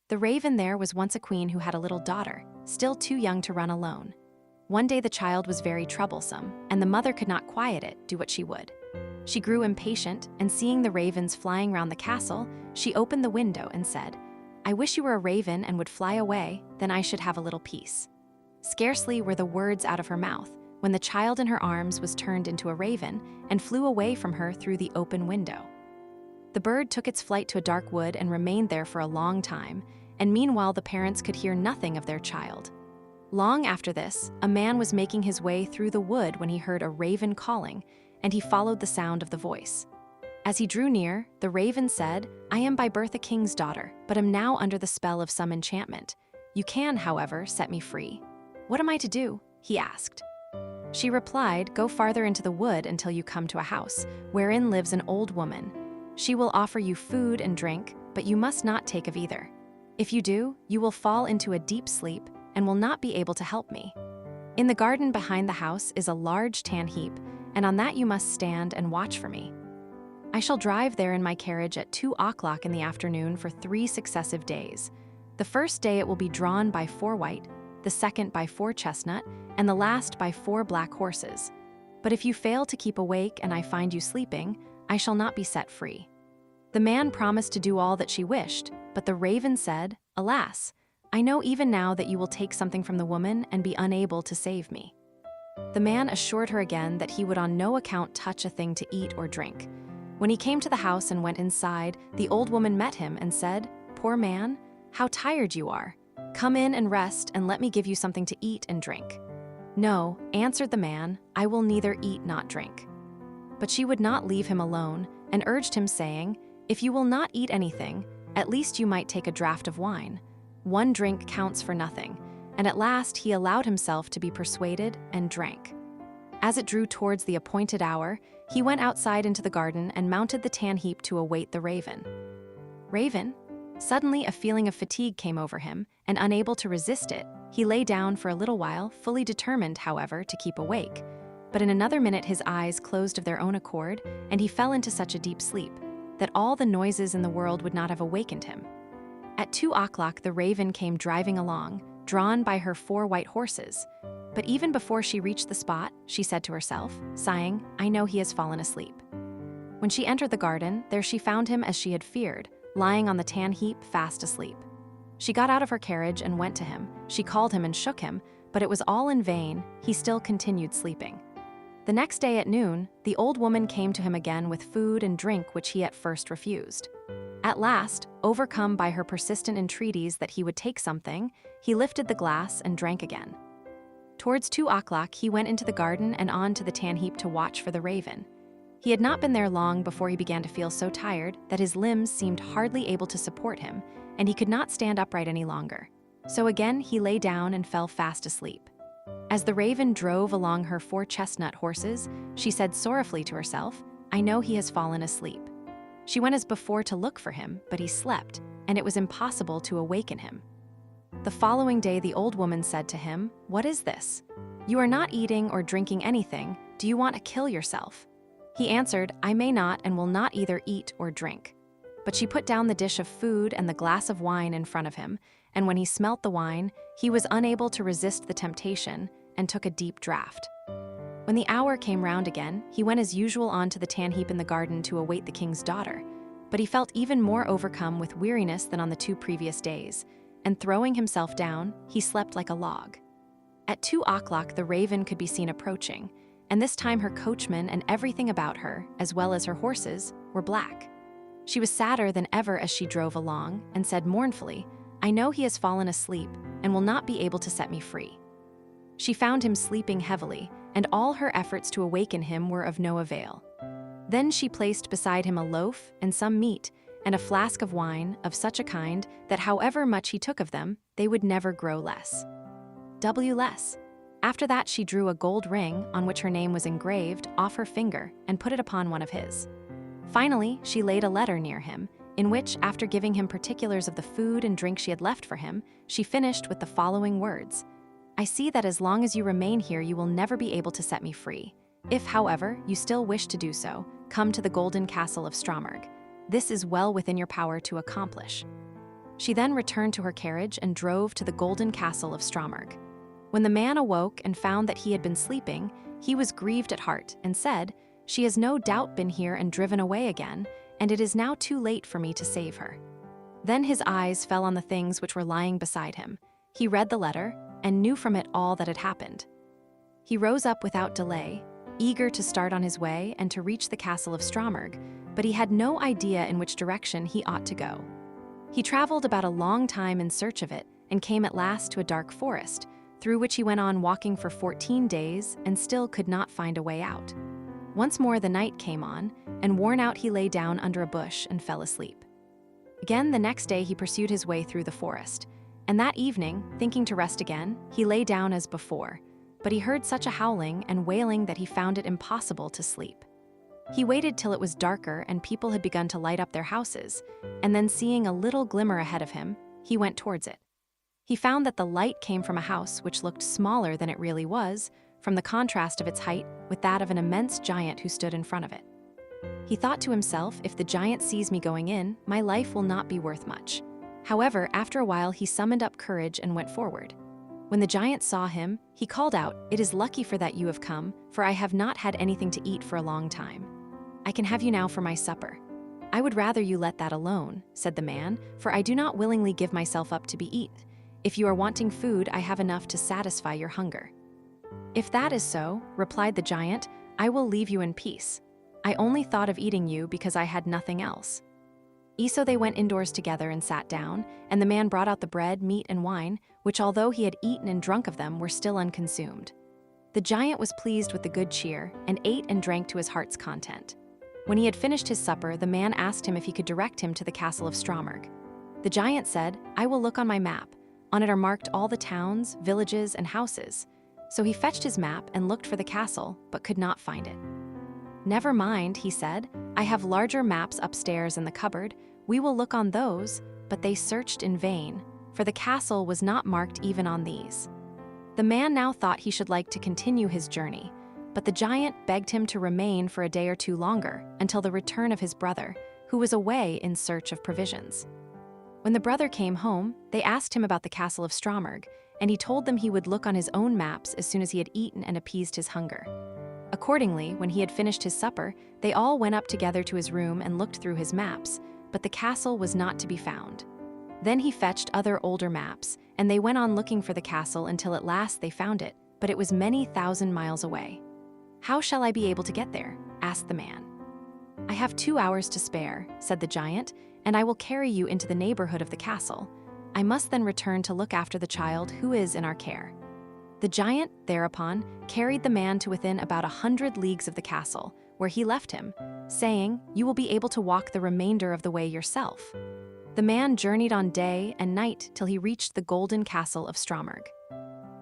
The raven there was once a queen who had a little daughter, still too young to run alone. One day the child was very troublesome, and the mother could not quiet it, do what she would. She grew impatient, and seeing the ravens flying round the castle, she opened the window and said, "I wish you were a raven and would fly away, then I should have a little peace." Scarcely were the words out of her mouth, when the child in her arms was turned into a raven and flew away from her through the open window. The bird took its flight to a dark wood and remained there for a long time, and meanwhile the parents could hear nothing of their child. Long after this, a man was making his way through the wood when he heard a raven calling, and he followed the sound of the voice. As he drew near, the raven said, "I am by birth a king's daughter, but am now under the spell of some enchantment. You can, however, set me free." "What am I to do?" he asked. She replied, "Go farther into the wood until you come to a house, wherein lives an old woman. She will offer you food and drink, but you must not take of either. If you do, you will fall into a deep sleep and will not be able to help me. In the garden behind the house is a large tan-heap, and on that you must stand and watch for me. I shall drive there in my carriage at 2 o'clock in the afternoon for 3 successive days. The first day it will be drawn by 4 white, the second by 4 chestnut, and the last by 4 black horses. But if you fail to keep awake and I find you sleeping, I shall not be set free." The man promised to do all that she wished, but the raven said, "Alas, I know even now that you will take something from the woman and be unable to save me." The man assured her again that he would on no account touch a thing to eat or drink. When he came to the house and went inside, the old woman met him and said, "Poor man, how tired you are. Come in and rest and let me give you something to eat and drink." "No," answered the man, "I will neither eat nor drink." But she would not leave him alone and urged him, saying, "If you will not eat anything, at least you might take a draught of wine. 1 drink counts for nothing." And at last he allowed himself to be persuaded and drank. As it drew towards the appointed hour, he went outside into the garden and mounted the tan-heap to await the raven. "Raven?" Suddenly a feeling of fatigue came over him, and unable to resist it, he lay down for a little while, fully determined, however, to keep awake. But in another minute his eyes closed of their own accord, and he fell into such a deep sleep that all the noises in the world would not have awakened him. At 2 o'clock the raven came driving along, drawn by her 4 white horses. But even before she reached the spot, she said to herself, sighing, "I know he has fallen asleep." When she entered the garden, there she found him as she had feared, lying on the tan-heap, fast asleep. She got out of her carriage and went to him. She called him and shook him, but it was all in vain. He still continued sleeping. The next day at noon, the old woman came to him again with food and drink which he at first refused. At last, overcome by her persistent entreaties that he would take something, he lifted the glass and drank again. Towards 2 o'clock he went into the garden and on to the tan-heap to watch for the raven. He had not been there long before he began to feel so tired that his limbs seemed hardly able to support him, and he could not stand upright any longer. So again he lay down and fell fast asleep. As the raven drove along her 4 chestnut horses, she said sorrowfully to herself, "I know he has fallen asleep." She went as before to look for him, but he slept, and it was impossible to awaken him. The following day the old woman said to him, "What is this? You are not eating or drinking anything. Do you want to kill yourself?" He answered, "I may not and will not either eat or drink." But she put down the dish of food and the glass of wine in front of him, and when he smelt the wine, he was unable to resist the temptation and took a deep draught. When the hour came round again, he went as usual on to the tan-heap in the garden to await the king's daughter. But he felt even more overcome with weariness than on the 2 previous days, and throwing himself down, he slept like a log. At 2 o'clock the raven could be seen approaching, and this time her coachman and everything about her, as well as her horses, were black. She was sadder than ever as she drove along, and said mournfully, "I know he has fallen asleep, and will not be able to set me free." She found him sleeping heavily, and all her efforts to awaken him were of no avail. Then she placed beside him a loaf and some meat, and a flask of wine of such a kind that however much he took of them, they would never grow less. Less. After that she drew a gold ring, on which her name was engraved, off her finger, and put it upon one of his. Finally, she laid a letter near him, in which, after giving him particulars of the food and drink she had left for him, she finished with the following words: "I see that as long as you remain here you will never be able to set me free. If, however, you still wish to do so, come to the golden castle of Stromberg. This is well within your power to accomplish." She then returned to her carriage and drove to the golden castle of Stromberg. When the man awoke and found that he had been sleeping, he was grieved at heart and said, "She has no doubt been here and driven away again, and it is now too late for me to save her." Then his eyes fell on the things which were lying beside him. He read the letter and knew from it all that had happened. He rose up without delay, eager to start on his way and to reach the castle of Stromberg, but he had no idea in which direction he ought to go. He traveled about a long time in search of it and came at last to a dark forest, through which he went on walking for 14 days and still could not find a way out. Once more the night came on, and worn out he lay down under a bush and fell asleep. Again the next day he pursued his way through the forest, and that evening, thinking to rest again, he lay down as before, but he heard such a howling and wailing that he found it impossible to sleep. He waited till it was darker and people had begun to light up their houses, and then seeing a little glimmer ahead of him, he went towards it. He found that the light came from a house which looked smaller than it really was, from the contrast of its height with that of an immense giant who stood in front of it. He thought to himself, if the giant sees me going in, my life will not be worth much. However, after a while he summoned up courage and went forward. When the giant saw him, he called out, "It is lucky for that you have come, for I have not had anything to eat for a long time. I can have you now for my supper." "I would rather you let that alone," said the man, "for I do not willingly give myself up to be eaten. If you are wanting food, I have enough to satisfy your hunger." "If that is so," replied the giant, "I will leave you in peace. I only thought of eating you because I had nothing else." So they went indoors together and sat down, and the man brought out the bread, meat, and wine, which although he had eaten and drunk of them were still unconsumed. The giant was pleased with the good cheer, and ate and drank to his heart's content. When he had finished his supper, the man asked him if he could direct him to the castle of Stromberg. The giant said, "I will look on my map. On it are marked all the towns, villages, and houses." So he fetched his map and looked for the castle, but could not find it. "Never mind," he said, "I have larger maps upstairs in the cupboard. We will look on those," but they searched in vain, for the castle was not marked even on these. The man now thought he should like to continue his journey, but the giant begged him to remain for a day or two longer until the return of his brother, who was away in search of provisions. When the brother came home, they asked him about the castle of Stromberg, and he told them he would look on his own maps as soon as he had eaten and appeased his hunger. Accordingly, when he had finished his supper, they all went up together to his room and looked through his maps, but the castle was not to be found. Then he fetched other older maps, and they went on looking for the castle until at last they found it, but it was many thousand miles away. "How shall I be able to get there?" asked the man. "I have 2 hours to spare," said the giant, "and I will carry you into the neighborhood of the castle. I must then return to look after the child who is in our care." The giant, thereupon, carried the man to within about 100 leagues of the castle, where he left him, saying, "You will be able to walk the remainder of the way yourself." The man journeyed on day and night till he reached the golden castle of Stromberg.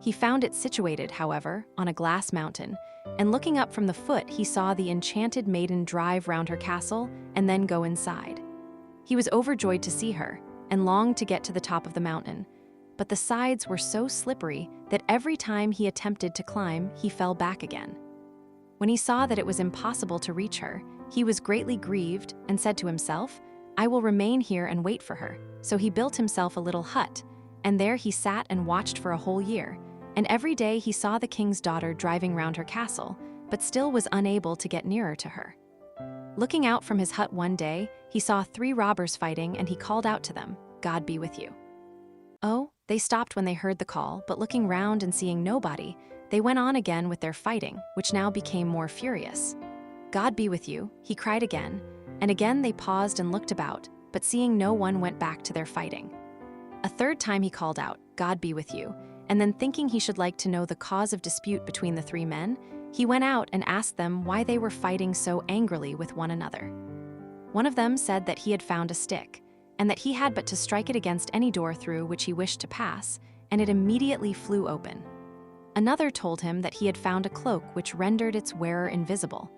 He found it situated, however, on a glass mountain, and looking up from the foot he saw the enchanted maiden drive round her castle and then go inside. He was overjoyed to see her, and longed to get to the top of the mountain, but the sides were so slippery that every time he attempted to climb, he fell back again. When he saw that it was impossible to reach her, he was greatly grieved and said to himself, "I will remain here and wait for her." So he built himself a little hut, and there he sat and watched for a whole year, and every day he saw the king's daughter driving round her castle, but still was unable to get nearer to her. Looking out from his hut one day, he saw 3 robbers fighting, and he called out to them, "God be with you." Oh, they stopped when they heard the call, but looking round and seeing nobody, they went on again with their fighting, which now became more furious. "God be with you," he cried again, and again they paused and looked about, but seeing no one went back to their fighting. A third time he called out, "God be with you," and then thinking he should like to know the cause of dispute between the 3 men, he went out and asked them why they were fighting so angrily with one another. One of them said that he had found a stick, and that he had but to strike it against any door through which he wished to pass, and it immediately flew open. Another told him that he had found a cloak which rendered its wearer invisible,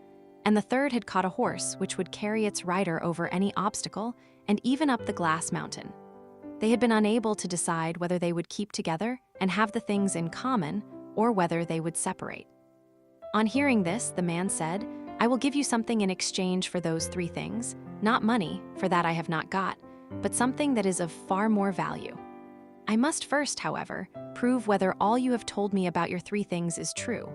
and the third had caught a horse which would carry its rider over any obstacle and even up the glass mountain. They had been unable to decide whether they would keep together and have the things in common, or whether they would separate. On hearing this, the man said, "I will give you something in exchange for those 3 things, not money, for that I have not got, but something that is of far more value. I must first, however, prove whether all you have told me about your 3 things is true."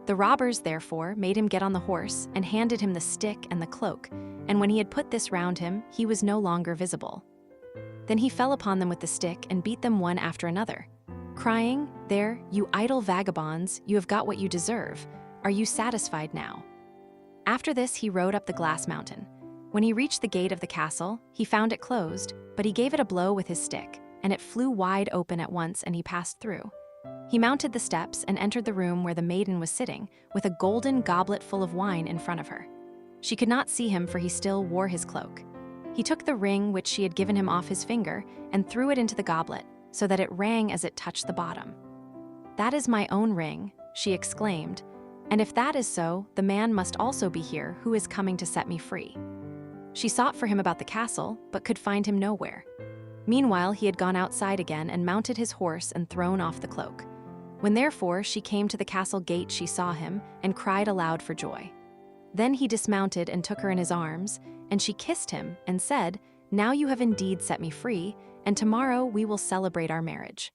The robbers, therefore, made him get on the horse and handed him the stick and the cloak, and when he had put this round him, he was no longer visible. Then he fell upon them with the stick and beat them one after another, crying, "There, you idle vagabonds, you have got what you deserve. Are you satisfied now?" After this he rode up the glass mountain. When he reached the gate of the castle, he found it closed, but he gave it a blow with his stick, and it flew wide open at once, and he passed through. He mounted the steps and entered the room where the maiden was sitting, with a golden goblet full of wine in front of her. She could not see him, for he still wore his cloak. He took the ring which she had given him off his finger and threw it into the goblet, so that it rang as it touched the bottom. "That is my own ring," she exclaimed, "and if that is so, the man must also be here who is coming to set me free." She sought for him about the castle, but could find him nowhere. Meanwhile, he had gone outside again and mounted his horse and thrown off the cloak. When therefore she came to the castle gate, she saw him and cried aloud for joy. Then he dismounted and took her in his arms, and she kissed him and said, "Now you have indeed set me free, and tomorrow we will celebrate our marriage."